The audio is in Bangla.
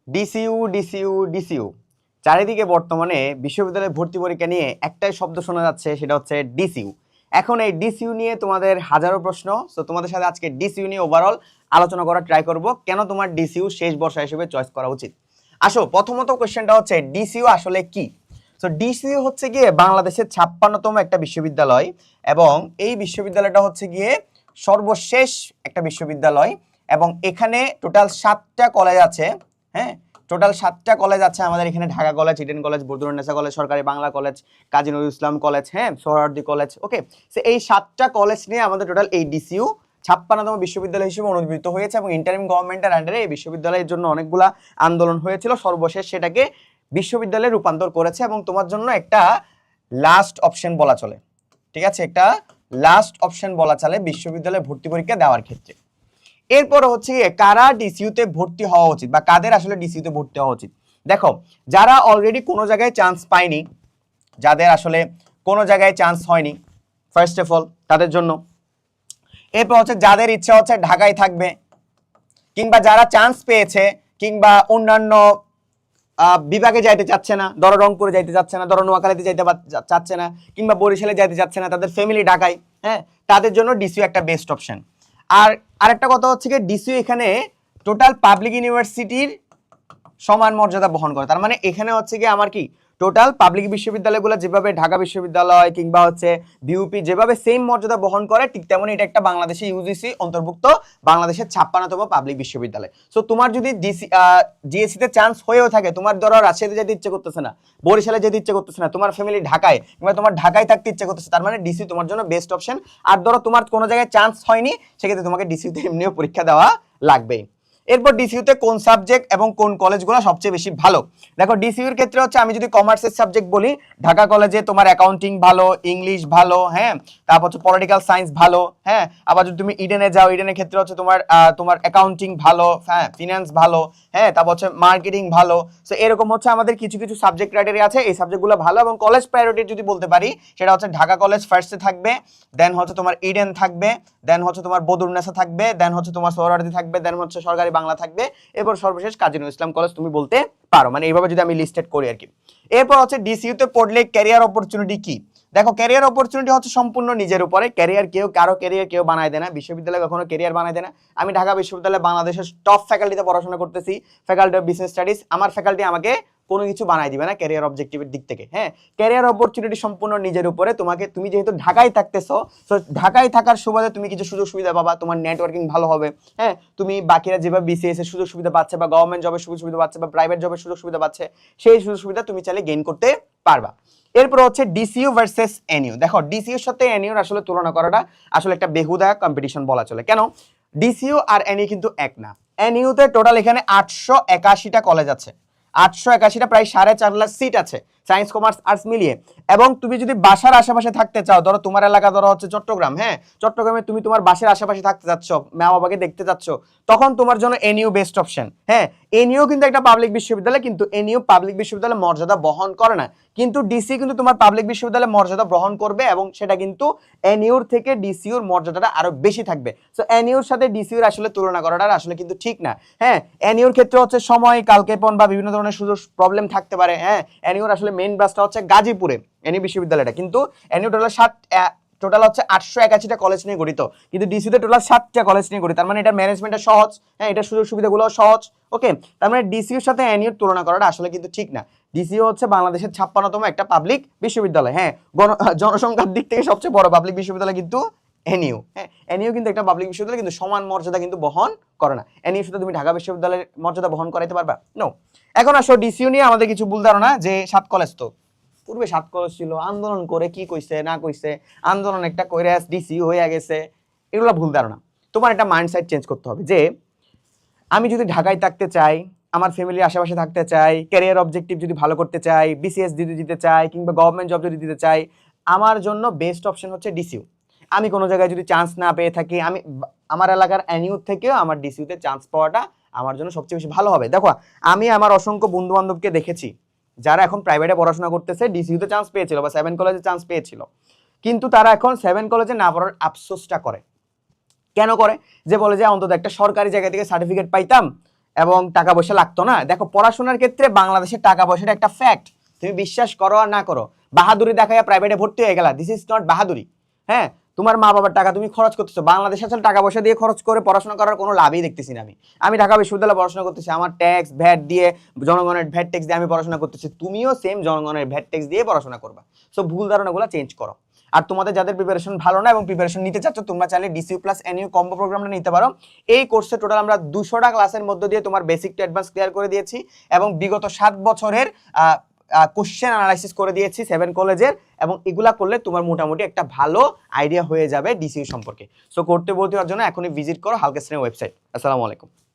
ডিসিইউ ডিসিইউ ডিসিইউ চারিদিকে বর্তমানে বিশ্ববিদ্যালয়ে ভর্তি পরীক্ষা নিয়ে একটাই শব্দ শোনা যাচ্ছে, সেটা হচ্ছে ডিসিইউ। এখন এই ডিসিইউ নিয়ে তোমাদের হাজারো প্রশ্ন, তো তোমাদের সাথে আজকে ডিসিইউ নিয়ে ওভারঅল আলোচনা করার ট্রাই করব, কেন তোমার ডিসিইউ শেষ বর্ষ হিসেবে চয়েস করা উচিত। আসো, প্রথমত কোশ্চেনটা হচ্ছে ডিসিইউ আসলে কি। তো ডিসিইউ হচ্ছে গিয়ে বাংলাদেশের 56তম একটা বিশ্ববিদ্যালয়, এবং এই বিশ্ববিদ্যালয়টা হচ্ছে গিয়ে সর্বশেষ একটা বিশ্ববিদ্যালয়, এবং এখানে টোটাল 7টা কলেজ আছে। হ্যাঁ, টোটাল 7টা কলেজ আছে আমাদের এখানে। Dhaka college, Eden college, Badrunnesa college, সরকারি বাংলা কলেজ, কাজী নজরুল ইসলাম কলেজ, হ্যাঁ, সোহরাওয়ার্দী কলেজ। ওকে, সো এই 7টা কলেজ নিয়ে আমাদের টোটাল এই ডিসিইউ 56তম বিশ্ববিদ্যালয় হিসেবে অনুমোদিত হয়েছে, এবং ইন্টারিম গভর্নমেন্টের আন্ডারে এই বিশ্ববিদ্যালয়ের জন্য অনেকগুলা আন্দোলন হয়েছিল, সর্বশেষ সেটাকে বিশ্ববিদ্যালয়ে রূপান্তর করেছে, এবং তোমার জন্য একটা লাস্ট অপশন বলা চলে। ঠিক আছে, একটা লাস্ট অপশন বলা চলে বিশ্ববিদ্যালয়ে ভর্তি পরীক্ষা দেওয়ার ক্ষেত্রে। এরপর হচ্ছে কারা ডিসিইউতে ভর্তি হওয়া উচিত, বা কাদের আসলে ডিসিইউতে ভর্তি হওয়া উচিত। দেখো, যারা অলরেডি কোনো জায়গায় চান্স পায়নি, যাদের আসলে কোনো জায়গায় চান্স হয়নি, ফার্স্ট অফ অল তাদের জন্য। এরপর হচ্ছে যাদের ইচ্ছা হচ্ছে ঢাকায় থাকবে, কিংবা যারা চান্স পেয়েছে কিংবা অন্যান্য বিভাগে যাইতে চাচ্ছে না, ধরো রংপুরে যাইতে চাচ্ছে না, ধরো নোয়াখালীতে যাইতে চাচ্ছে না, কিংবা বরিশালে যাইতে চাচ্ছে না, তাদের ফ্যামিলি ঢাকায়, হ্যাঁ, তাদের জন্য ডিসিইউ একটা বেস্ট অপশন। আর আরেকটা কথা হচ্ছে কি, ডিসিইউ এখানে টোটাল পাবলিক ইউনিভার্সিটির সমান মর্যাদা বহন করে। তার মানে এখানে হচ্ছে কি আমার কি টোটাল পাবলিক বিশ্ববিদ্যালয়গুলো যেভাবে ঢাকা বিশ্ববিদ্যালয় কিংবা হচ্ছে বিউপি যেভাবে সেম মর্যাদা বহন করে, ঠিক তেমনি এটা একটা বাংলাদেশে ইউজিসি অন্তর্ভুক্ত বাংলাদেশের 56তম পাবলিক বিশ্ববিদ্যালয়। সো তোমার যদি জিএসসি তে চান্স হয়েও থাকে, তোমার ধরো রাজশাহীতে যেতে ইচ্ছে করতেছে না, বরিশালে যেতে ইচ্ছে করতেছে না, তোমার ফ্যামিলি ঢাকায় কিংবা তোমার ঢাকায় থাকতে ইচ্ছে করতেছে, তার মানে ডিসি তোমার জন্য বেস্ট অপশন। আর ধরো তোমার কোনো জায়গায় চান্স হয়নি, সেক্ষেত্রে তোমাকে ডিসিতে এমনিও পরীক্ষা দেওয়া লাগবেই। এরপর ডিসিইউতে কোন সাবজেক্ট এবং কোন কলেজগুলো সবচেয়ে বেশি ভালো। দেখো, ডিসিইউর ক্ষেত্রে হচ্ছে আমি যদি কমার্সের সাবজেক্ট বলি, ঢাকা কলেজে তোমার অ্যাকাউন্টিং ভালো, ইংলিশ ভালো, হ্যাঁ, তারপর হচ্ছে পলিটিক্যাল সায়েন্স ভালো, হ্যাঁ। আবার যদি তুমি ইডেনে যাও, ইডেনের ক্ষেত্রে হচ্ছে তোমার অ্যাকাউন্টিং ভালো, হ্যাঁ, ফিনান্স ভালো, হ্যাঁ, তারপর হচ্ছে মার্কেটিং ভালো। সো এরকম হচ্ছে আমাদের কিছু কিছু সাবজেক্ট ক্রাইটেরিয়া আছে, এই সাবজেক্টগুলো ভালো। এবং কলেজ প্রায়োরিটি যদি বলতে পারি, সেটা হচ্ছে ঢাকা কলেজ ফার্স্টে থাকবে, দেন হচ্ছে তোমার ইডেন থাকবে, দেন হচ্ছে তোমার বদরুন্নেসা থাকবে, দেন হচ্ছে তোমার সোহরাওয়ার্দী থাকবে, দেন হচ্ছে সরকারি বাংলা থাকবে, এরপর সর্বশেষ কাজী নজরুল ইসলাম কলেজ তুমি বলতে পারো, মানে এইভাবে যদি আমি লিস্টেড করি আর কি। এরপর হচ্ছে ডিসিইউতে পড়লে ক্যারিয়ার অপরচুনিটি কি। দেখো, ক্যারিয়ার অপরচুনিটি হচ্ছে সম্পূর্ণ নিজের উপরে। ক্যারিয়ার কারো ক্যারিয়ার কেউ বানায় দেয় না, বিশ্ববিদ্যালয়ে কখনো ক্যারিয়ার বানায় দেয় না। আমি ঢাকা বিশ্ববিদ্যালয়ে বাংলাদেশের টপ ফ্যাকাল্টিতে পড়াশোনা করতেছি, ফ্যাকাল্টি অফ বিজনেস স্টাডিজ। আমার ফ্যাকাল্টি আমাকে কোনো কিছু বানাই দিবে না ক্যারিয়ার অবজেক্টিভের দিক থেকে। হ্যাঁ, ক্যারিয়ার অপরচুনিটি সম্পূর্ণ নিজের উপরে। তুমি যেহেতু ঢাকায় থাকতেছো, তো ঢাকায় থাকার সুবাদে তুমি কিছু সুযোগ সুবিধা পাবা, তোমার নেটওয়ার্কিং ভালো হবে। হ্যাঁ, তুমি বাকিরা যেভাবে বিসিএস এর সুযোগ সুবিধা পাচ্ছে, বা গভর্নমেন্ট জবের সুযোগ সুবিধা পাচ্ছে, বা প্রাইভেট জবের সুযোগ সুবিধা পাচ্ছে, সেই সুযোগ সুবিধা তুমি চাইলে গেইন করতে পারবা। এরপর হচ্ছে ডিসিইউ ভার্সেস এনইউ। দেখো, ডিসিইউর সাথে এনইউর আসলে তুলনা করাটা আসলে একটা বেহুদা কম্পিটিশন বলা চলে। কেন? ডিসিইউ আর এনইউ কিন্তু এক না। এনইউতে টোটাল এখানে 881টা কলেজ আছে, 881টা, প্রায় 4.5 লাখ সিট আছে সায়েন্স কমার্স আর্টস মিলিয়ে। এবং তুমি যদি বাসার আশেপাশে থাকতে চাও, ধরো তোমার এলাকা ধরো হচ্ছে চট্টগ্রাম, হ্যাঁ, চট্টগ্রামে তুমি তোমার বাসার আশেপাশে থাকতে চাচ্ছ, মা বাবাকে দেখতে চাচ্ছ, তখন তোমার জন্য এনইউ বেস্ট অপশন। হ্যাঁ, এনইউ কিন্তু একটা পাবলিক বিশ্ববিদ্যালয়, কিন্তু এনইউ পাবলিক বিশ্ববিদ্যালয়ের মর্যাদা বহন করে না। কিন্তু ডিসি কিন্তু তোমার পাবলিক বিশ্ববিদ্যালয়ের মর্যাদা গ্রহণ করবে, এবং সেটা কিন্তু এনইউর থেকে ডিসিইউর মর্যাদাটা আরো বেশি থাকবে। সো এনইউর সাথে ডিসিইউর আসলে তুলনা করাটা আসলে কিন্তু ঠিক না। হ্যাঁ, এনইউর ক্ষেত্রে হচ্ছে সময়, কালক্ষেপণ বা বিভিন্ন ধরনের সুযোগ প্রবলেম থাকতে পারে। হ্যাঁ, এনইউর আসলে মেইন ব্রাঞ্চটা হচ্ছে গাজীপুরে, এনইউ বিশ্ববিদ্যালয়টা। কিন্তু এনইউ টোটাল হচ্ছে 881টা কলেজ নিয়ে গঠিত, কিন্তু ডিসিতে টোটাল 7টা কলেজ নিয়ে গঠিত। তার মানে এটা ম্যানেজমেন্টটা সহজ, হ্যাঁ, এটা সুযোগ সুবিধাগুলো সহজ। ওকে, তার মানে ডিসিইউর সাথে এনইউর তুলনা করাটা আসলে কিন্তু ঠিক না। ডিসিইউ হচ্ছে বাংলাদেশের 56তম একটা পাবলিক বিশ্ববিদ্যালয়। হ্যাঁ, জনসংখ্যার দিক থেকে সবচেয়ে বড় পাবলিক বিশ্ববিদ্যালয় কিন্তু এনইউ। হ্যাঁ, এনইউ কিন্তু একটা পাবলিক বিশ্ববিদ্যালয়, কিন্তু সমান মর্যাদা কিন্তু বহন করে না। এনইউ সাথে তুমি ঢাকা বিশ্ববিদ্যালয়ের মর্যাদা বহন করাইতে পারবা? নো। এখন আসো ডিসিইউ নিয়ে আমাদের কিছু ভুল ধারণা, যে 7 কলেজ, তো পূর্বে 7 কলেজ ছিল, আন্দোলন করে কি কইছে না কইছে, আন্দোলন একটা কইরা ডিসিইউ হয়ে গেছে, এগুলো ভুল ধারণা। তোমার একটা মাইন্ডসেট চেঞ্জ করতে হবে, যে আমি যদি ঢাকায় থাকতে চাই, আমার ফ্যামিলির আশেপাশে থাকতে চাই, ক্যারিয়ার অবজেক্টিভ যদি ভালো করতে চাই, বিসিএস যদি দিতে চাই, কিংবা গভর্নমেন্ট জব যদি দিতে চাই, আমার জন্য বেস্ট অপশন হচ্ছে ডিসিইউ। আমি কোনো জায়গায় যদি চান্স না পেয়ে থাকি, আমার এলাকার এনইউ থেকেও আমার ডিসিইউতে চান্স পাওয়াটা আমার জন্য সবচেয়ে বেশি ভালো হবে। দেখো, আমি আমার অসংখ্য বন্ধু বান্ধবকে দেখেছি যারা এখন প্রাইভেটে পড়াশোনা করতেছে, ডিসিইউতে চান্স পেয়েছিল বা 7 কলেজে চান্স পেয়েছিল, কিন্তু তারা এখন 7 কলেজে না পড়ার আফসোসটা করে। কেন করে? যে বলে যে অন্তত একটা সরকারি জায়গা থেকে সার্টিফিকেট পাইতাম, এবং টাকা পয়সা লাগতো না। দেখো পড়াশোনার ক্ষেত্রে বাংলাদেশে টাকা পয়সাটা একটা ফ্যাক্ট, তুমি বিশ্বাস করো আর না করো। বাহাদুরি দেখাইয়া প্রাইভেটে ভর্তি হয়ে গেলা, দিস ইজ নট বাহাদুরি। হ্যাঁ, তোমার মা বাবার টাকা তুমি খরচ করতেছো, বাংলাদেশে আসলে টাকা পয়সা দিয়ে খরচ করে পড়াশোনা করার কোনো লাভই দেখতেছি না আমি। আমি ঢাকা বিশ্ববিদ্যালয়ে পড়াশোনা করতেছি, আমার ট্যাক্স ভ্যাট দিয়ে, জনগণের ভ্যাট ট্যাক্স দিয়ে আমি পড়াশোনা করতেছি, তুমিও সেম জনগণের ভ্যাট ট্যাক্স দিয়ে পড়াশোনা করবা। সো ভুল ধারণাগুলো চেঞ্জ করো। আর তোমাদের যাদের প্রিপারেশন ভালো না এবং প্রিপারেশন নিতে চাচ্ছ, তোমরা চাইলে ডিসিউ প্লাস এনইউ কম্বো প্রোগ্রামটা নিতে পারো। এই কোর্সে টোটাল আমরা 200টা ক্লাসের মধ্য দিয়ে তোমার বেসিক টু অ্যাডভান্স ক্লিয়ার করে দিয়েছি এবং বিগত 7 বছরের কোশ্চেন অ্যানালাইসিস করে দিয়েছি 7 কলেজের, এবং এগুলা করলে তোমার মোটামুটি একটা ভালো আইডিয়া হয়ে যাবে ডিসিউ সম্পর্কে। সো করতে ভর্তি হওয়ার জন্য এখনই ভিজিট করো হালকা শ্রেণীর ওয়েবসাইট। আসসালামু আলাইকুম।